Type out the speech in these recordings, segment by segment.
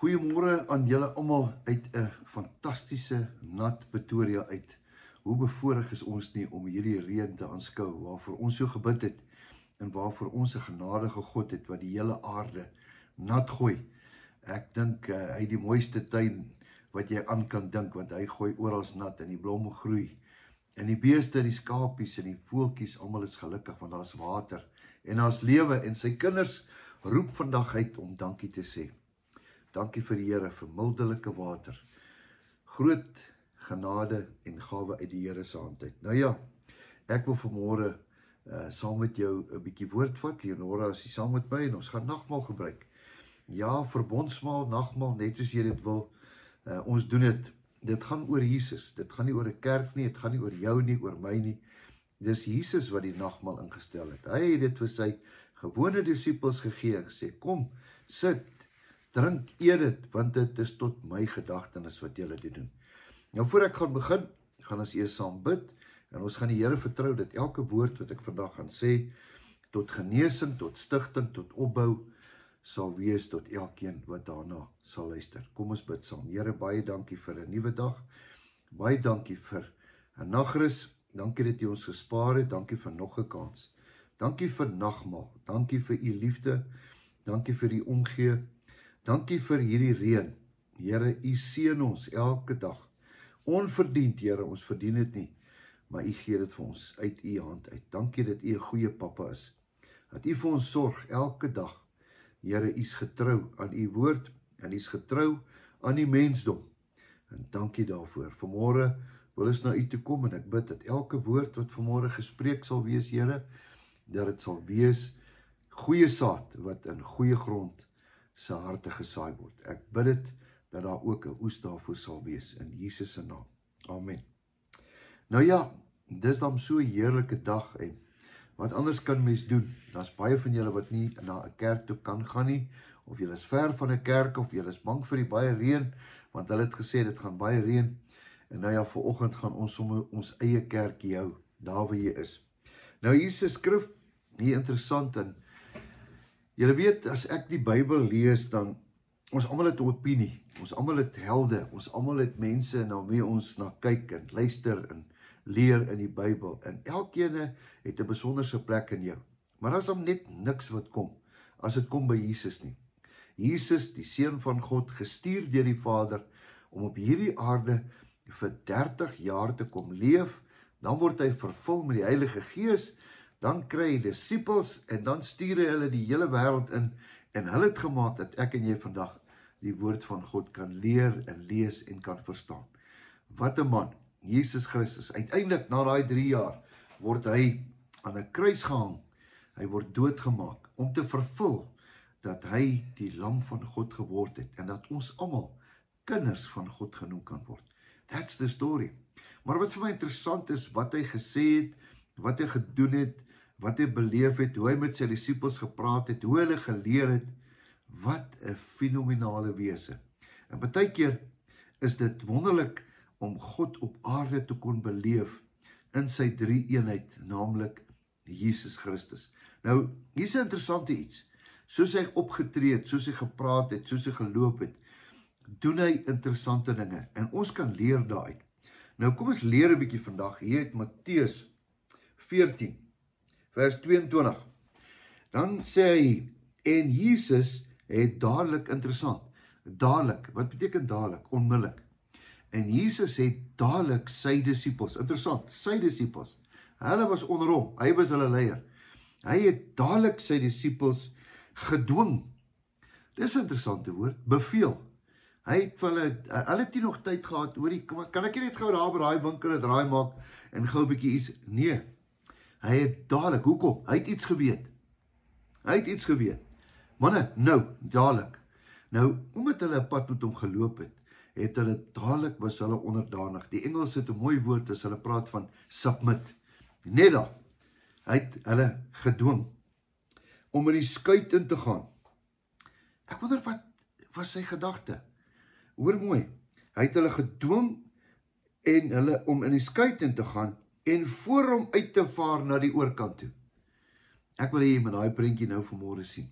Goeiemôre aan julle almal uit 'n fantastiese nat Pretoria uit. Hoe bevoorreg is ons nie om hierdie reën te aanskou waarvoor ons so gebid het en waarvoor ons 'n genadige God het wat die hele aarde nat gooi. Ek dink hy die mooiste tuin wat jy aan kan dink, want hy gooi oral nat en die blomme groei. En die beeste, die skapies en die voeltjies, almal is gelukkig want daar's water en daar's lewe en sy kinders roep vandag uit om dankie te sê. Dankie vir die Here vir mildelike water. Groot genade en gawe uit die Here se hand uit. Nou ja, ek wil vanmôre saam met jou 'n bietjie woord vat. Leonora is saam met my en ons gaan nagmaal gebruik. Ja, verbondsmaal, nagmaal, net soos jy dit wil. Ons doen dit. Dit gaan oor Jesus. Dit gaan nie oor 'n kerk nie, dit gaan nie oor jou nie, oor my nie. Dis Jesus wat die nagmaal ingestel het. Hy het dit vir sy gewone disippels gegee en gesê, kom, sit, drink, eet dit, want dit is tot my gedagtenis wat julle dit doen. Nou voor ek gaan begin, gaan ons eers saam bid, en ons gaan die Here vertrou dat elke woord wat ek vandag gaan sê, tot genesing, tot stigting, tot opbou, sal wees tot elkeen wat daarna sal luister. Kom ons bid saam. Here, baie dankie vir 'n nuwe dag, baie dankie vir 'n nagrus, dankie dat U ons gespaar het, dankie vir nog 'n kans, dankie vir nagmaal, dankie vir U liefde, dankie vir die omgee, dankie vir hierdie reën. Here, U seën ons elke dag. Onverdiend, Here, ons verdien dit nie, maar U gee dit vir ons uit U hand uit. Dankie dat U 'n goeie pappa is. Dat U vir ons sorg elke dag. Here, U is getrou aan U woord en U is getrou aan die mensdom. En dankie daarvoor. Vanmôre wil ons na U toe kom en ek bid dat elke woord wat vanmôre gespreek sal wees, Here, dat dit sal wees goeie saad wat in goeie grond se harte gesaai word. Ek bid dit dat daar ook 'n oes daarvoor sal wees in Jesus se naam. Amen. Nou ja, dis dan so 'n heerlike dag en wat anders kan mens doen? Daar's baie van julle wat nie na 'n kerk toe kan gaan nie, of julle is ver van 'n kerk of julle is bang vir die baie reën, want hulle het gesê dit gaan baie reën. En nou ja, vanoggend gaan ons sommer ons eie kerkie hou, daar waar jy is. Nou hier is 'n skrif, hier interessant en julle weet, as ek die Bybel lees, dan ons almal het 'n opinie, ons almal het helde, ons almal het mense na wie ons na kyk en luister en leer in die Bybel, en elkeen het 'n besonderse plek in jou. Maar as dan net niks wat kom, as dit kom by Jesus nie. Jesus, die Seun van God, gestuur deur die Vader, om op hierdie aarde vir 30 jaar te kom leef, dan word hy vervul met die Heilige Gees, dan kry hy disippels, en dan stuur hy hulle die hele wêreld in, en hulle het gemaak dat ek en jy vandag die woord van God kan leer en lees en kan verstaan. Wat 'n man, Jesus Christus. Uiteindelik, na daai 3 jaar, word hy aan 'n kruis gehang. Hy word doodgemaak, om te vervul dat hy die lam van God geword het, en dat ons almal kinders van God genoem kan word. That's the story. Maar wat vir my interessant is, wat hy gesê het, wat hy gedoen het, wat hy beleef het, hoe hy met sy disippels gepraat het, hoe hulle geleer het, wat 'n fenominale wese. En baie keer is dit wonderlik om God op aarde te kon beleef in sy drie eenheid, naamlik Jesus Christus. Nou, hier is 'n interessante iets. Soos hy opgetree het, soos hy gepraat het, soos hy geloop het, doen hy interessante dinge en ons kan leer daaruit. Nou kom ons leer 'n bietjie vandag hier uit Matteus 14 vers 22. Dan sê hy, en Jesus het dadelik, interessant, dadelik, wat beteken dadelik? Onmiddellik. En Jesus het dadelik sy disippels, interessant, sy disippels, hulle was onder hom, hy was hulle leier, hy het dadelik sy disippels gedwing, dis 'n interessante woord, beveel, hy het hulle het nie nog tyd gehad, hoorie, kan ek net gou daar by daai winkel 'n draai maak, en gou 'n bietjie iets, nee, hy het dadelik, hoekom? Hy het iets geweet, manne, nou, dadelik, nou, omdat hulle 'n pad met hom geloop het hulle dadelik was hulle onderdanig. Die Engels het 'n mooi woord as hulle praat van submit. Net daar. Hy het hulle gedwing om in die skuit in te gaan. Ek wonder wat was sy gedagte? Hoor mooi. Hy het hulle gedwing en hulle om in die skuit in te gaan en voor hom uit te vaar na die oorkant toe. Ek wil hê jy moet daai prentjie nou vanmôre sien.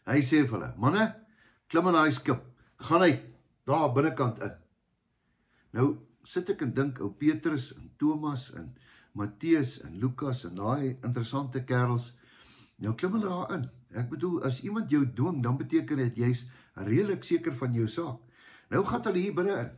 Hy sê vir hulle, manne, klim in daai skip, gaan hy daar binnekant in. Nou sit ek en dink, ou Petrus en Thomas en Matteus en Lukas en daai interessante kerels, nou klim hulle daar in. Ek bedoel, as iemand jou dwing, dan beteken dit jy's redelik seker van jou saak. Nou gaan hulle hier binne in.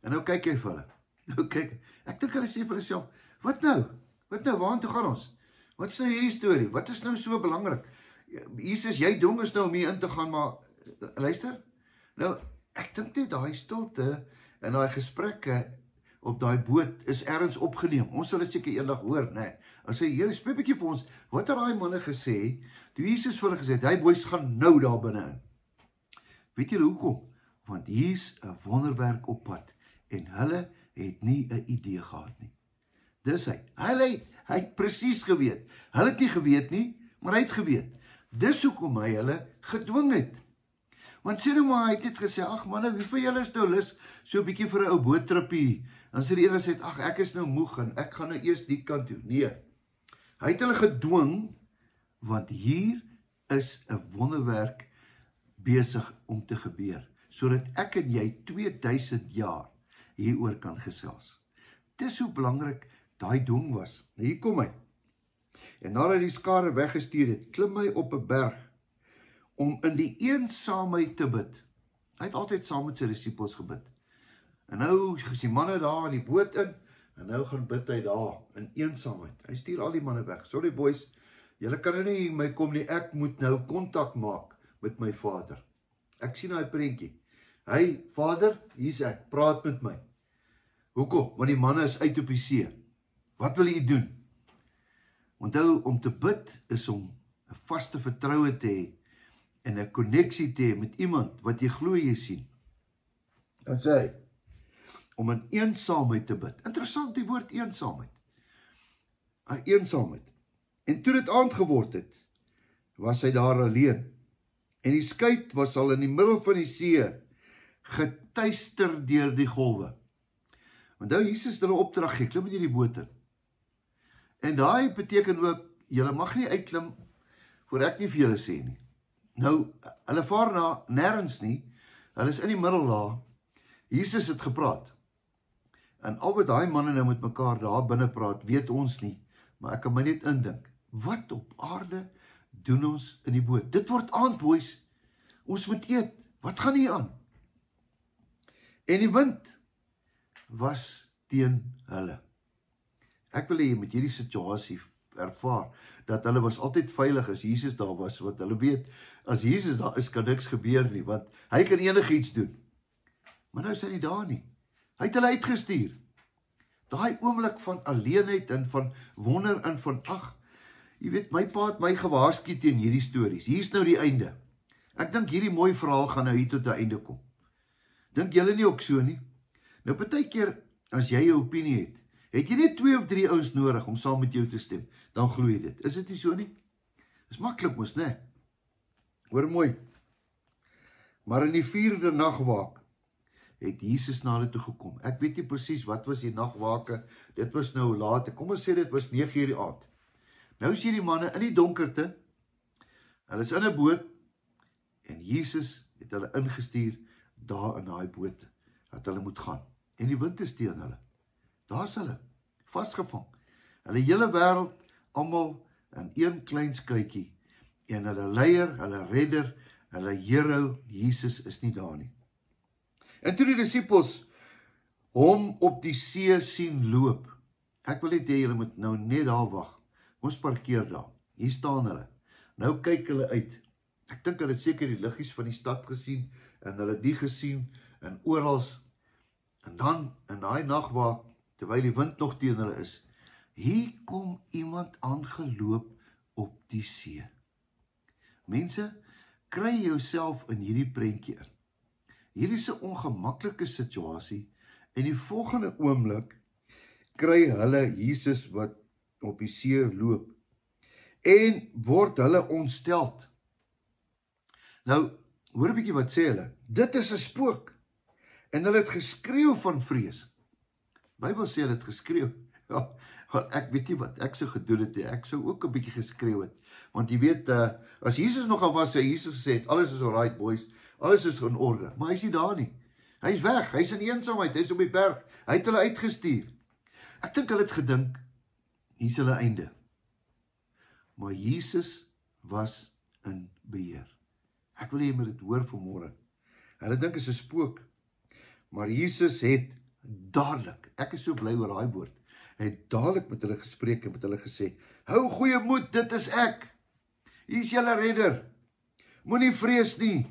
En nou kyk hy vir hulle. Nou kyk, ek dink hulle sê vir hulle self, wat nou? Wat nou? Waartoe gaan ons? Wat is nou hierdie storie? Wat is nou so belangrik? Jesus, jy dwing ons nou om hier in te gaan, maar luister. Nou, ek dink net daai stilte en daai gesprekke op daai boot is ergens opgeneem. Ons sal dit seker eendag hoor, nee. As hy, Here, spreek 'n bietjie vir ons, wat het daai manne gesê? Toe Jesus vir hulle gesê het, hy boys gaan nou daar binne in. Weet julle hoekom? Want hier's 'n wonderwerk op pad en hulle het nie 'n idee gehad nie. Dis hy. Hy het presies geweet. Hulle het nie geweet nie, maar hy het geweet. Dis hoekom hy hulle gedwing het. Want sê nou maar, hy het net gesê, ag manne, wie van julle is nou lus so 'n bietjie vir 'n ou boottrippie? Dan sê die een gesê, ag ek is nou moeg en ek gaan nou eers die kant toe. Nee. Hy het hulle gedwing want hier is 'n wonderwerk besig om te gebeur, sodat ek en jy 2000 jaar hieroor kan gesels. Dis hoe belangrik daai dwing was. Nou hier kom hy. En nadat hy die skare weggestuur het, klim hy op 'n berg om in die eensaamheid te bid. Hy het altyd saam met sy disippels gebid. En nou is die manne daar in die boot in, en nou gaan bid hy daar in eensaamheid. Hy stuur al die manne weg. Sorry boys, julle kan nou nie my kom nie, ek moet nou kontak maak met my vader. Ek sien daai prentjie. Hy, vader, hier's ek, praat met my. Hoekom? Want die manne is uit op die see. Wat wil jy doen? Onthou, om te bid is om 'n vaste vertroue te hê en 'n koneksie te hê met iemand wat jy glo jy sien. Dan sê hy, om in eensaamheid te bid. Interessant die woord eensaamheid. Eensaamheid. En toe dit aand geword het, was hy daar alleen. En die skuit was al in die middel van die see, getuister deur die golwe. Onthou, Jesus het hulle opdrag gegee, klim met hierdie boot in. En daai beteken ook, julle mag nie uitklim, voor ek nie vir julle sê nie. Nou, hulle vaar na nêrens nie, hulle is in die middel daar, Jesus het gepraat. En al wat daai manne nou met mekaar daar binne praat, weet ons nie, maar ek kan my net indink, wat op aarde doen ons in die boot? Dit word aand, boys, ons moet eet, wat gaan hier aan? En die wind was teen hulle. Ek wil hê met hierdie situasie ervaar, dat hulle was altyd veilig as Jesus daar was, want hulle weet, as Jesus daar is, kan niks gebeur nie, want hy kan enigiets doen. Maar nou is hy nie daar nie. Hy het hulle uitgestuur. Daai oomblik van alleenheid en van wonder en van, ag, jy weet, my pa het my gewaarsku teen hierdie stories. Hier is nou die einde. Ek dink hierdie mooi verhaal gaan nou hier tot 'n einde kom. Dink julle nie ook so nie? Nou, partykeer, as jy jou opinie het jy net 2 of 3 ouens nodig om saam met jou te stem, dan glo jy dit. Is dit nie so nie? Dis maklik mos, né? Hoor mooi. Maar in die 4de nagwaak het Jesus na hulle toe gekom. Ek weet nie presies wat was die nagwake. Dit was nou laat. Kom ons sê dit was 9:00 die aand. Nou sien die manne in die donkerte. Hulle is in 'n boot en Jesus het hulle ingestuur daar in daai boot dat hulle moet gaan. En die wind is teen hulle. Daar's hulle, vasgevang. Hulle hele wêreld, almal in een klein skuitjie. En hulle leier, hulle redder, hulle hero, Jesus is nie daar nie. En toe die disippels hom op die see sien loop. Ek wil net hê julle moet nou net daar wag. Ons parkeer daar. Hier staan hulle. Nou kyk hulle uit. Ek dink hulle het seker die liggies van die stad gesien en hulle die gesien en oral. En dan in daai nagwaak, terwyl die wind nog teen hulle is, hier kom iemand aangeloop op die see. Mense, kry jouself in hierdie prentjie in. Hierdie is 'n ongemaklike situasie en die volgende oomblik kry hulle Jesus wat op die see loop en word hulle ontsteld. Nou, hoor 'n bietjie wat sê hulle. Dit is 'n spook. En hulle het geskreeu van vrees. Bybel sê hulle het geskreeu. Ja, want ek weet nie wat ek sou gedoen het nie. Ek sou ook 'n bietjie geskreeu het. Want jy weet, as Jesus nog al was, Jesus gesê het, alles is alright boys, Alles is in orde, maar hy is nie daar nie. Hy is weg, hy is in eensaamheid, hy is op die berg. Hy het hulle uitgestuur. Ek dink hulle het gedink, hier is hulle einde. Maar Jesus was in beheer. Ek wil hê jy moet dit hoor vanmôre. Hulle dink is 'n spook. Maar Jesus het dadelik, ek is so bly oor daai woord, hy het dadelik met hulle gespreek en met hulle gesê, hou goeie moed, dit is ek. Hier is julle redder. Moenie vrees nie.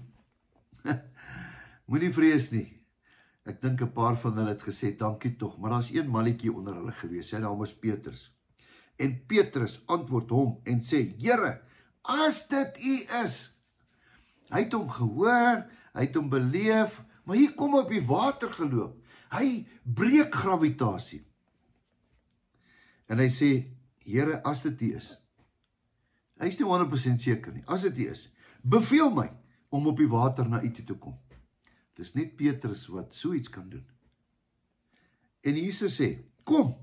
Moenie vrees nie. Ek dink 'n paar van hulle het gesê, dankie tog, maar daar's een mannetjie onder hulle gewees, sy naam is Petrus. En Petrus antwoord hom en sê, Here, as dit U is. Hy het hom gehoor, hy het hom beleef, maar hier kom op die water geloop. Hy breek gravitasie. En hy sê, Here, as dit U is. Hy is nie 100% seker nie. As dit U is, beveel my om op die water na U toe te kom. Dis net Petrus wat so iets kan doen. En Jesus sê, kom.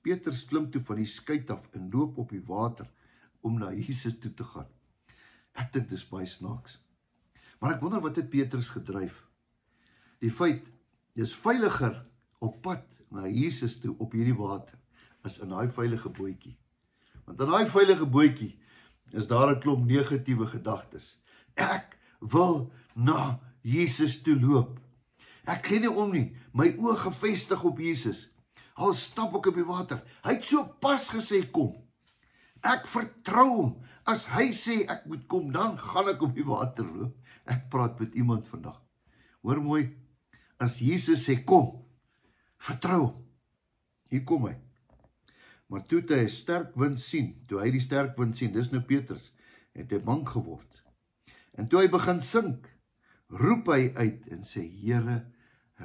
Petrus klim toe van die skuit af en loop op die water om na Jesus toe te gaan. Ek dink dis baie snaaks. Maar ek wonder wat het Petrus gedryf? Die feit, dis veiliger op pad na Jesus toe op hierdie water, as in daai veilige bootjie. Want in daai veilige bootjie is daar 'n klomp negatiewe gedagtes. Ek wil na Jesus toe loop. Ek gee nie om nie, my oë gefestig op Jesus. Al stap ek op die water, hy het so pas gesê kom. Ek vertrou hom, as hy sê ek moet kom, dan gaan ek op die water loop. Ek praat met iemand vandag. Hoor mooi, as Jesus sê kom, vertrou hom. Hier kom hy. Maar toe het hy 'n sterk wind sien, toe hy die sterk wind sien, dis nou Petrus, het hy bang geword. En toe hy begin sink, roep hy uit en sê, Here,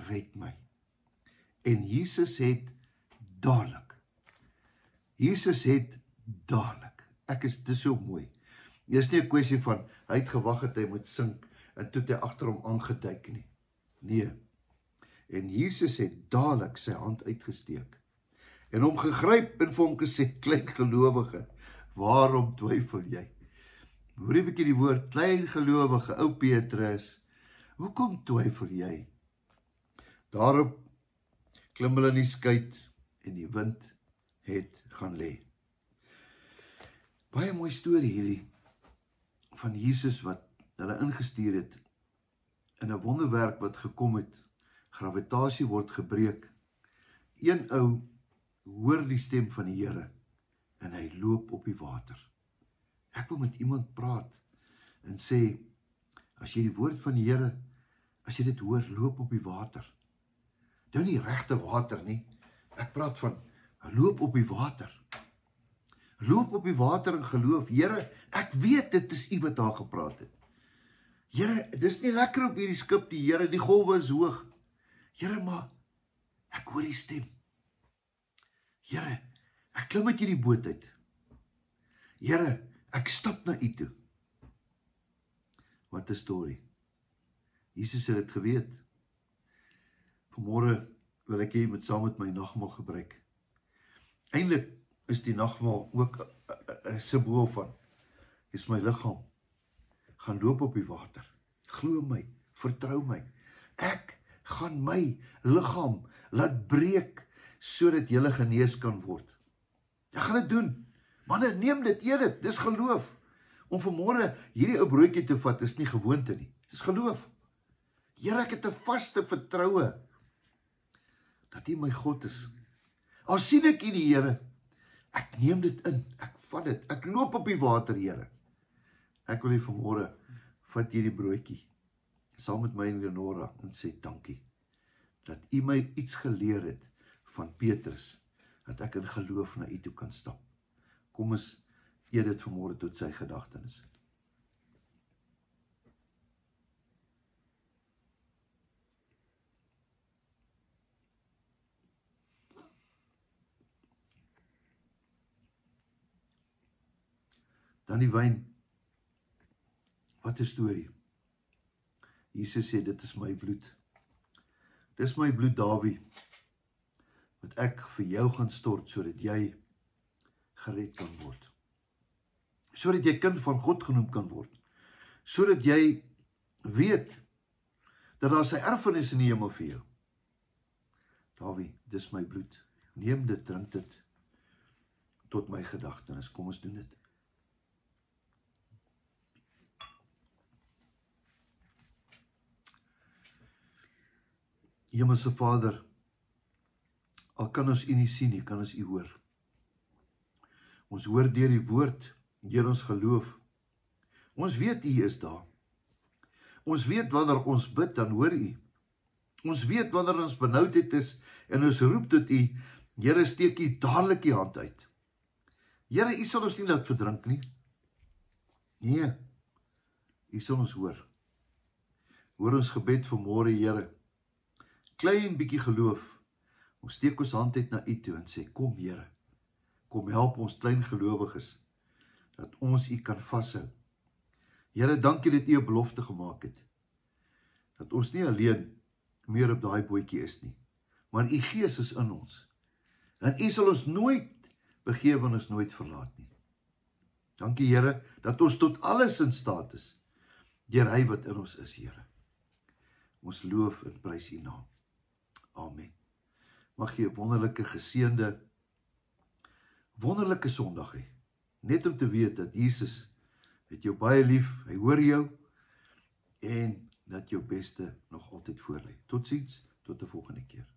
red my. En Jesus het dadelik, dis so mooi. Dit is nie 'n kwessie van, hy het gewag het hy moet sink, en toe het hy agter hom aangeduik nie. Nee. En Jesus het dadelik sy hand uitgesteek, en hom gegryp en vir hom gesê, klein gelowige, waarom twyfel jy? Hoor jy 'n bietjie die woord, klein gelowige, ou Petrus, hoekom twyfel jy? Daarop klim hulle in die skuit, en die wind het gaan lê. Baie mooi storie hierdie, van Jesus wat hulle ingestuur het, in 'n wonderwerk wat gekom het, gravitasie word gebreek, een ou hoor die stem van die Here, en hy loop op die water. Ek wil met iemand praat, en sê, as jy die woord van die Here, as jy dit hoor, loop op die water. Nou nie regte water nie, ek praat van, loop op die water. Loop op die water in geloof. Here, ek weet dit is U wat daar gepraat het. Here, dis nie lekker op hierdie skip, die Here, die golwe is hoog. Here, maar ek hoor die stem. Here, ek klim met hierdie boot uit. Here, ek stap na U toe. Wat 'n storie. Jesus het dit geweet. Vanmôre wil ek hê jy moet saam met my nagmaal gebruik. Eintlik is die nagmaal ook 'n simbool van, is my liggaam, gaan loop op die water, glo my, vertrou my, ek gaan my liggaam laat breek, sodat jy genees kan word. Ek gaan dit doen, manne, neem dit, eet dit, dis geloof. Om vanmôre hierdie ou broodjie te vat, is nie gewoonte nie, dis geloof. Here, ek het 'n vaste vertroue, dat U my God is. Al sien ek U die Here, ek neem dit in, ek vat dit, ek loop op die water, Here. Ek wil U vanmôre, vat hierdie broodjie, saam met my en Leonora, en sê dankie, dat U my iets geleer het, van Petrus, dat ek in geloof na U toe kan stap. Kom ons eet dit vanmôre tot sy gedagtenis. Dan die wyn. Wat 'n storie. Jesus sê, dit is my bloed. Dit is my bloed, Dawie, wat ek vir jou gaan stort, sodat jy gered kan word. Sodat jy kind van God genoem kan word. Sodat jy weet dat daar sy erfenis in die hemel vir jou. Dawie, dis my bloed. Neem dit, drink dit tot my gedagtenis. Kom ons doen dit. Hemelse Vader, al kan ons U nie sien nie, kan ons U hoor. Ons hoor deur die woord, deur ons geloof. Ons weet U is daar. Ons weet wanneer ons bid, dan hoor U. Ons weet wanneer ons benoudheid is en ons roep tot U, Here, steek U dadelik U hand uit. Here, U sal ons nie laat verdrink nie. Nee, U sal ons hoor. Hoor ons gebed vanmôre, Here. Klein bietjie geloof. Ons steek ons hand uit na U toe en sê, kom Here, kom help ons klein gelowiges, dat ons U kan vashou. Here, dankie dat U 'n belofte gemaak het, dat ons nie alleen meer op daai bootjie is nie, maar U Gees is in ons, en U sal ons nooit begewe en ons nooit verlaat nie. Dankie Here, dat ons tot alles in staat is, deur Hy wat in ons is, Here. Ons loof en prys U naam. Amen. Mag jy 'n wonderlike, geseënde, wonderlike Sondag hê. Net om te weet dat Jesus het jou baie lief, hy hoor jou, en dat jou beste nog altyd voor lê. Totsiens, tot 'n volgende keer.